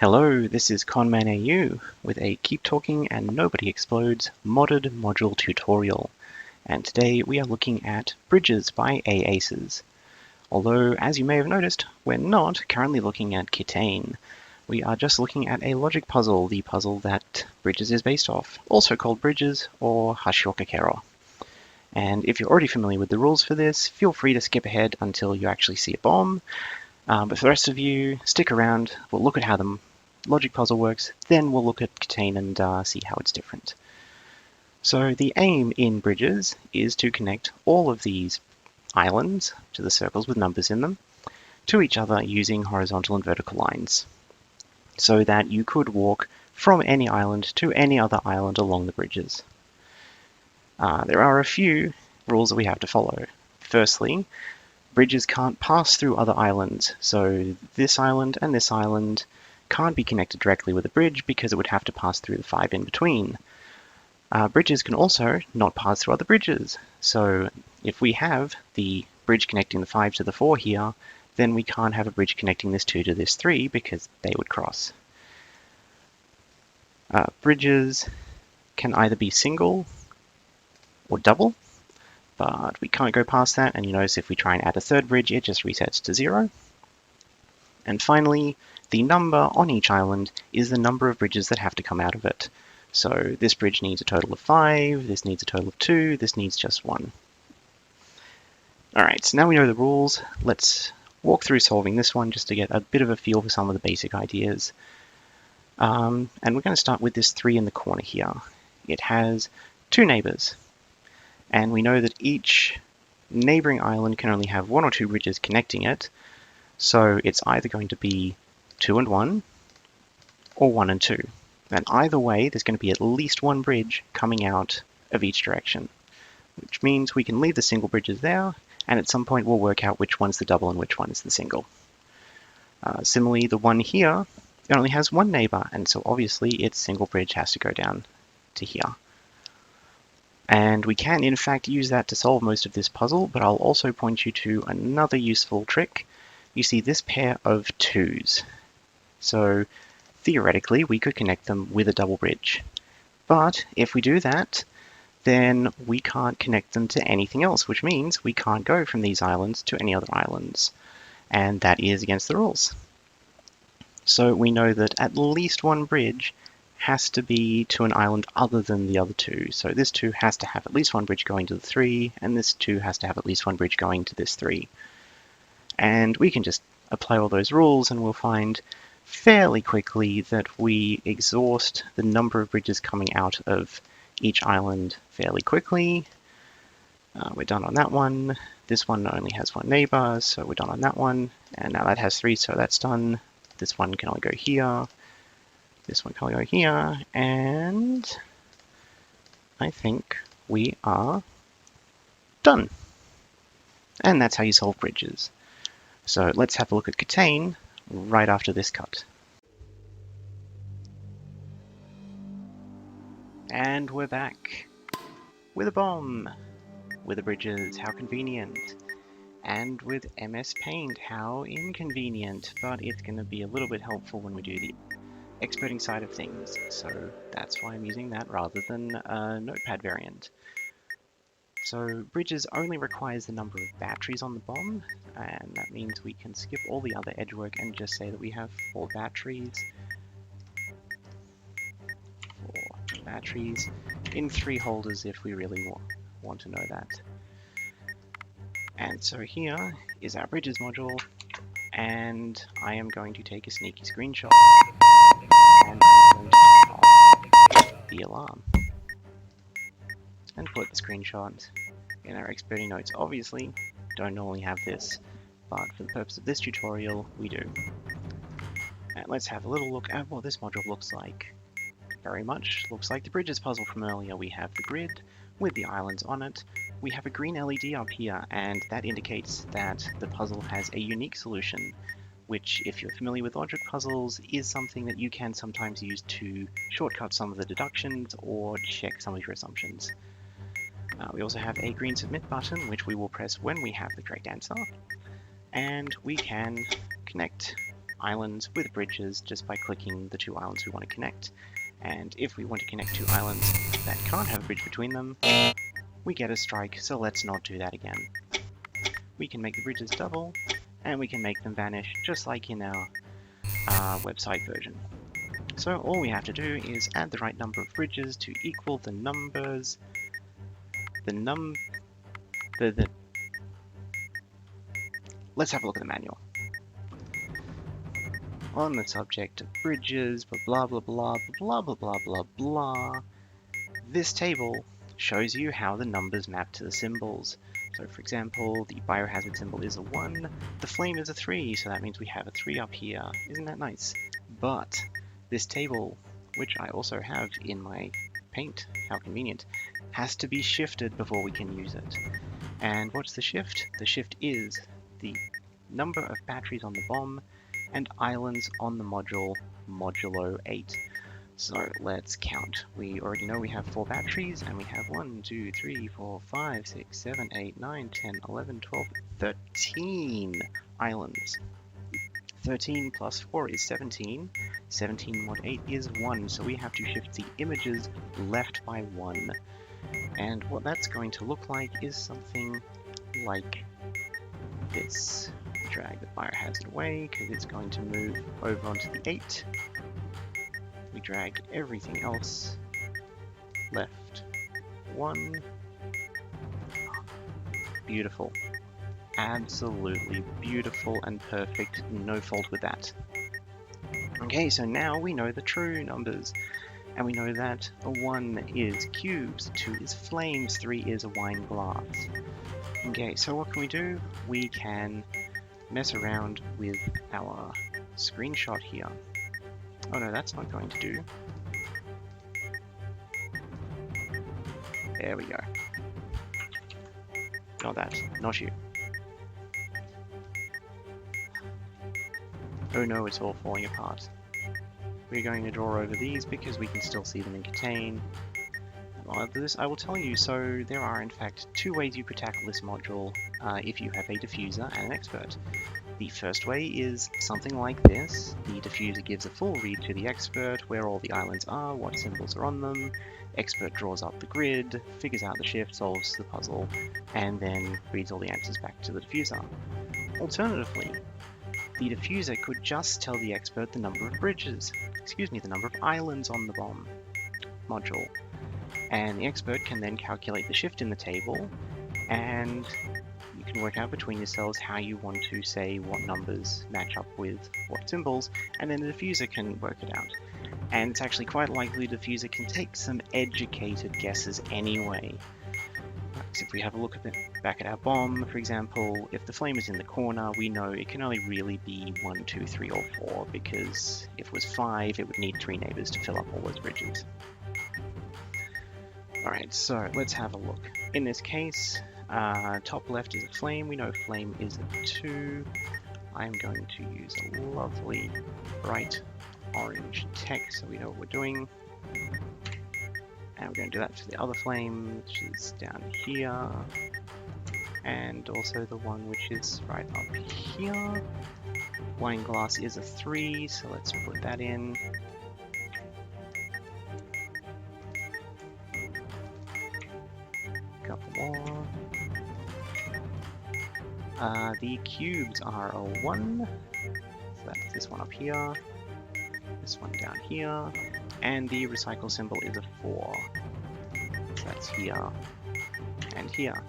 Hello, this is Conman AU with a Keep Talking and Nobody Explodes modded module tutorial, and today we are looking at Bridges by AAces. Although, as you may have noticed, we're not currently looking at KTaNE. We are just looking at a logic puzzle, the puzzle that Bridges is based off, also called Bridges or Hashioka Kero. And if you're already familiar with the rules for this, feel free to skip ahead until you actually see a bomb. But for the rest of you, stick around, we'll look at how the logic puzzle works, then we'll look at KTaNE and see how it's different. So the aim in Bridges is to connect all of these islands, to the circles with numbers in them, to each other using horizontal and vertical lines, so that you could walk from any island to any other island along the bridges. There are a few rules that we have to follow. Firstly, bridges can't pass through other islands, so this island and this island can't be connected directly with a bridge because it would have to pass through the 5 in between. Bridges can also not pass through other bridges, so if we have the bridge connecting the 5 to the 4 here, then we can't have a bridge connecting this 2 to this 3 because they would cross. Bridges can either be single or double, but we can't go past that, and you notice if we try and add a third bridge, it just resets to 0. And finally, the number on each island is the number of bridges that have to come out of it. So this bridge needs a total of 5, this needs a total of 2, this needs just 1. Alright, so now we know the rules, let's walk through solving this one just to get a bit of a feel for some of the basic ideas. And we're going to start with this 3 in the corner here. It has 2 neighbors, and we know that each neighboring island can only have 1 or 2 bridges connecting it, so it's either going to be 2 and 1 or 1 and 2. And either way, there's going to be at least 1 bridge coming out of each direction, which means we can leave the single bridges there, and at some point we'll work out which one's the double and which one is the single. Similarly, the one here, it only has 1 neighbor, and so obviously its single bridge has to go down to here. And we can in fact use that to solve most of this puzzle, but I'll also point you to another useful trick. You see this pair of 2s. So theoretically we could connect them with a double bridge. But if we do that, then we can't connect them to anything else, which means we can't go from these islands to any other islands. And that is against the rules. So we know that at least 1 bridge has to be to an island other than the other 2. So this 2 has to have at least 1 bridge going to the 3, and this 2 has to have at least 1 bridge going to this 3. And we can just apply all those rules and we'll find fairly quickly that we exhaust the number of bridges coming out of each island fairly quickly. We're done on that one. This one only has 1 neighbor, so we're done on that one. And now that has 3, so that's done. This one can only go here. This one can only go here. And I think we are done. And that's how you solve bridges. So let's have a look at KTaNE right after this cut. And we're back with a bomb, with the bridges, how convenient, and with MS Paint, how inconvenient, but it's going to be a little bit helpful when we do the exporting side of things, so that's why I'm using that rather than a Notepad variant. So bridges only requires the number of batteries on the bomb, and that means we can skip all the other edge work and just say that we have 4 batteries. 4 batteries in 3 holders if we really want to know that. And so here is our bridges module, and I am going to take a sneaky screenshot and I'm going to turn off the alarm and put the screenshot in our exporting notes. Obviously, don't normally have this, but for the purpose of this tutorial, we do. And let's have a little look at what this module looks like. Very much looks like the bridges puzzle from earlier. We have the grid with the islands on it. We have a green LED up here, and that indicates that the puzzle has a unique solution, which, if you're familiar with logic puzzles, is something that you can sometimes use to shortcut some of the deductions or check some of your assumptions. We also have a green submit button, which we will press when we have the correct answer, and we can connect islands with bridges just by clicking the two islands we want to connect. And if we want to connect two islands that can't have a bridge between them, we get a strike, so let's not do that again. We can make the bridges double, and we can make them vanish just like in our website version. So all we have to do is add the right number of bridges to equal the numbers, let's have a look at the manual. On the subject of bridges, blah blah blah blah blah blah blah blah, this table shows you how the numbers map to the symbols. So for example, the biohazard symbol is a 1, the flame is a 3, so that means we have a 3 up here. Isn't that nice? But this table, which I also have in my paint, how convenient, has to be shifted before we can use it. And what's the shift? The shift is the number of batteries on the bomb and islands on the module modulo 8. So let's count. We already know we have 4 batteries, and we have 1, 2, 3, 4, 5, 6, 7, 8, 9, 10, 11, 12, 13 islands. 13 plus 4 is 17. 17 mod 8 is 1, so we have to shift the images left by 1. And what that's going to look like is something like this. Drag the biohazard away, because it's going to move over onto the 8. We drag everything else left 1. Beautiful. Absolutely beautiful and perfect. No fault with that. Okay, so now we know the true numbers. And we know that a 1 is cubes, 2 is flames, 3 is a wine glass. Okay, so what can we do? We can mess around with our screenshot here. Oh no, that's not going to do. There we go. Not that, not you. Oh no, it's all falling apart. We're going to draw over these because we can still see them in KTaNE. After this, I will tell you, so there are in fact 2 ways you could tackle this module if you have a diffuser and an expert. The first way is something like this. The diffuser gives a full read to the expert, where all the islands are, what symbols are on them. Expert draws up the grid, figures out the shift, solves the puzzle, and then reads all the answers back to the diffuser. Alternatively, the diffuser could just tell the expert the number of the number of islands on the bomb module. And the expert can then calculate the shift in the table, and you can work out between yourselves how you want to say what numbers match up with what symbols, and then the diffuser can work it out. And it's actually quite likely the diffuser can take some educated guesses anyway. So if we have a look back at our bomb, for example, if the flame is in the corner, we know it can only really be 1, 2, 3, or 4, because if it was 5, it would need 3 neighbors to fill up all those bridges. Alright, so let's have a look. In this case, top left is a flame. We know flame is a 2. I'm going to use a lovely bright orange text so we know what we're doing. And we're going to do that for the other flame, which is down here. And also the one which is right up here. Wine glass is a 3, so let's put that in. Couple more. The cubes are a 1, so that's this one up here, this one down here, and the recycle symbol is a 4. So that's here and here.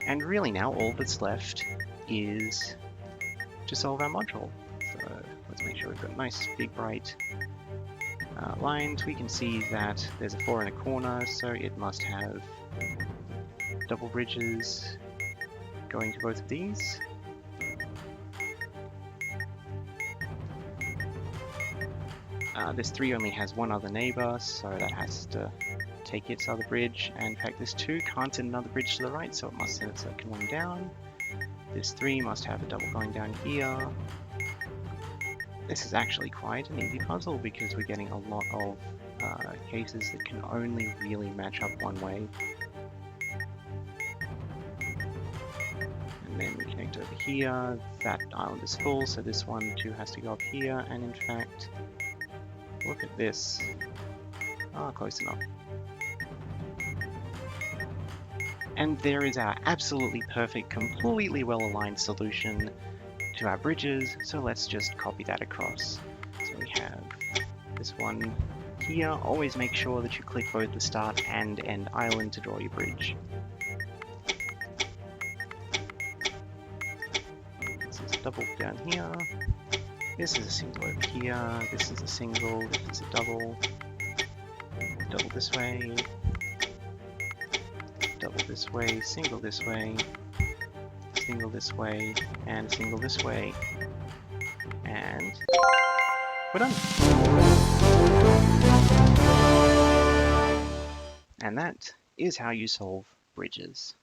And really now all that's left is to solve our module. So let's make sure we've got nice big bright lines. We can see that there's a 4 in a corner, so it must have double bridges going to both of these. This 3 only has one other neighbor, so that has to take its other bridge. And in fact, this 2 can't send another bridge to the right, so it must send a second one down. This 3 must have a double going down here. This is actually quite an easy puzzle because we're getting a lot of cases that can only really match up one way. And And then we connect over here. That island is full, so this one too has to go up here. And in fact, look at this. Ah, close enough. And there is our absolutely perfect, completely well-aligned solution to our bridges. So let's just copy that across. So we have this one here. Always make sure that you click both the start and end island to draw your bridge. This is a double down here. This is a single over here. This is a single. This is a double. Double this way. Double this way. Single this way. Single this way. And single this way. And we're done. And that is how you solve bridges.